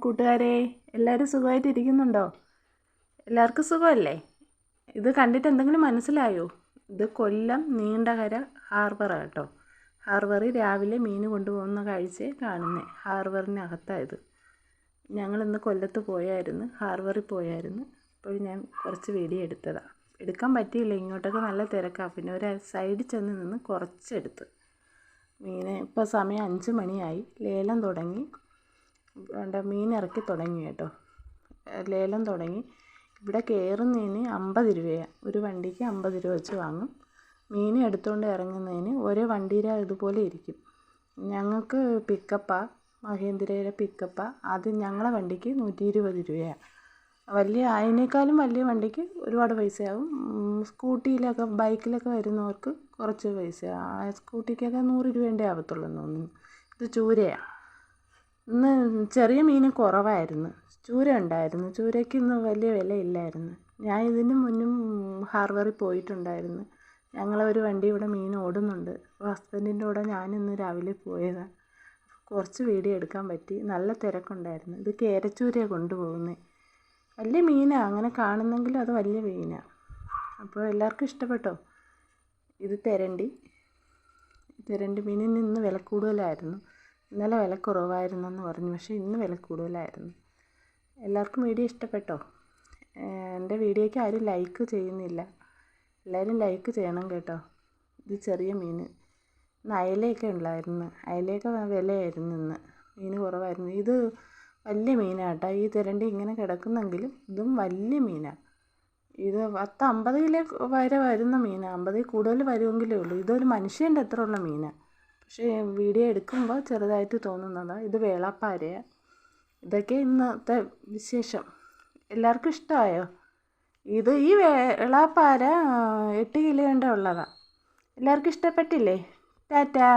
കൂട്ടുകാരെ, എല്ലാവരും സുഖമായിട്ടിരിക്കുന്നുണ്ടോ? എല്ലാവർക്കും സുഖമല്ലേ? ഇത് കണ്ടിട്ട് എന്തെങ്കിലും മനസ്സിലായോ? ഇത് കൊല്ലം നീണ്ടകര ഹാർബറാണ് കേട്ടോ. ഹാർബറിൽ രാവിലെ മീൻ കൊണ്ടുപോകുന്ന കാഴ്ചയെ കാണുന്നത്. ഹാർബറിനകത്തായത്. ഞങ്ങളിന്ന് കൊല്ലത്ത് പോയായിരുന്നു, ഹാർബറിൽ പോയായിരുന്നു. അപ്പോൾ ഞാൻ കുറച്ച് വീഡിയോ എടുത്തതാണ്. എടുക്കാൻ പറ്റിയില്ല, ഇങ്ങോട്ടൊക്കെ നല്ല തിരക്കാണ്. പിന്നെ ഒരു സൈഡിൽ ചെന്ന് നിന്ന് കുറച്ചെടുത്ത്. മീനെ ഇപ്പോൾ സമയം 5 മണിയായി. ലേലം തുടങ്ങി. മീൻ ഇറക്കി തുടങ്ങി കേട്ടോ. ലേലം തുടങ്ങി. ഇവിടെ കയറുന്നതിന് 50 രൂപയാണ്. ഒരു വണ്ടിക്ക് 50 രൂപ വെച്ച് വാങ്ങും. മീൻ എടുത്തുകൊണ്ട് ഇറങ്ങുന്നതിന് ഓരോ വണ്ടിയുടെ ഇതുപോലെ ഇരിക്കും. ഞങ്ങൾക്ക് പിക്കപ്പാണ്, മഹേന്ദ്രയുടെ പിക്കപ്പാണ്. അത് ഞങ്ങളെ വണ്ടിക്ക് 120 രൂപയാണ്. അതിനേക്കാളും വലിയ വണ്ടിക്ക് ഒരുപാട് പൈസയാവും. സ്കൂട്ടിയിലൊക്കെ ബൈക്കിലൊക്കെ വരുന്നവർക്ക് കുറച്ച് പൈസയാണ്. സ്കൂട്ടിക്കൊക്കെ 100 രൂപേൻ്റെ ആവത്തുള്ളൂ എന്ന് തോന്നുന്നു. ഇത് ചൂരയാണ്. ഇന്ന് ചെറിയ മീൻ കുറവായിരുന്നു. ചൂര ഉണ്ടായിരുന്നു. ചൂരയ്ക്ക് ഇന്ന് വലിയ വിലയില്ലായിരുന്നു. ഞാൻ ഇതിന് മുന്നും ഹാർബറിൽ പോയിട്ടുണ്ടായിരുന്നു. ഞങ്ങളൊരു വണ്ടി ഇവിടെ മീൻ ഓടുന്നുണ്ട്. ഹസ്ബൻഡിൻ്റെ കൂടെ ഞാനിന്ന് രാവിലെ പോയതാണ്. കുറച്ച് വീഡിയോ എടുക്കാൻ പറ്റി. നല്ല തിരക്കുണ്ടായിരുന്നു. ഇത് കേരച്ചൂരയാണ് കൊണ്ടുപോകുന്നത്. വലിയ മീനാണ്, അങ്ങനെ കാണുന്നെങ്കിലും അത് വലിയ മീനാണ്. അപ്പോൾ എല്ലാവർക്കും ഇഷ്ടപ്പെട്ടോ? ഇത് തെരണ്ടി മീനിന് ഇന്ന് വില കൂടുതലായിരുന്നു. ഇന്നലെ വില കുറവായിരുന്നെന്ന് പറഞ്ഞു, പക്ഷേ ഇന്ന് വില കൂടുതലായിരുന്നു. എല്ലാവർക്കും വീഡിയോ ഇഷ്ടപ്പെട്ടോ? എൻ്റെ വീഡിയോയ്ക്ക് ആരും ലൈക്ക് ചെയ്യുന്നില്ല. എല്ലാവരും ലൈക്ക് ചെയ്യണം കേട്ടോ. ഇത് ചെറിയ മീൻ. ഇന്ന് അയലയൊക്കെ ഉണ്ടായിരുന്നു. അയലയൊക്കെ വിലയായിരുന്നു. ഇന്ന് മീൻ കുറവായിരുന്നു. ഇത് വലിയ മീനാണ് കേട്ടോ. ഈ തിരണ്ടി ഇങ്ങനെ കിടക്കുന്നെങ്കിലും ഇതും വലിയ മീനാണ്. ഇത് 50 കിലോ വരെ വരുന്ന മീനാണ്. 50 കൂടുതൽ വരുമെങ്കിലേ ഉള്ളൂ. ഇതൊരു മനുഷ്യൻ്റെ അത്ര ഉള്ള മീനാണ്. പക്ഷേ വീഡിയോ എടുക്കുമ്പോൾ ചെറുതായിട്ട് തോന്നുന്നതാണ്. ഇത് വേളാപ്പാരയാണ്. ഇതൊക്കെ ഇന്നത്തെ വിശേഷം. എല്ലാവർക്കും ഇഷ്ടമായോ? ഈ വേളാപ്പാര 8 കിലോൻ്റെ ഉള്ളതാണ്. എല്ലാവർക്കും ഇഷ്ടപ്പെട്ടില്ലേ? ടാറ്റാ.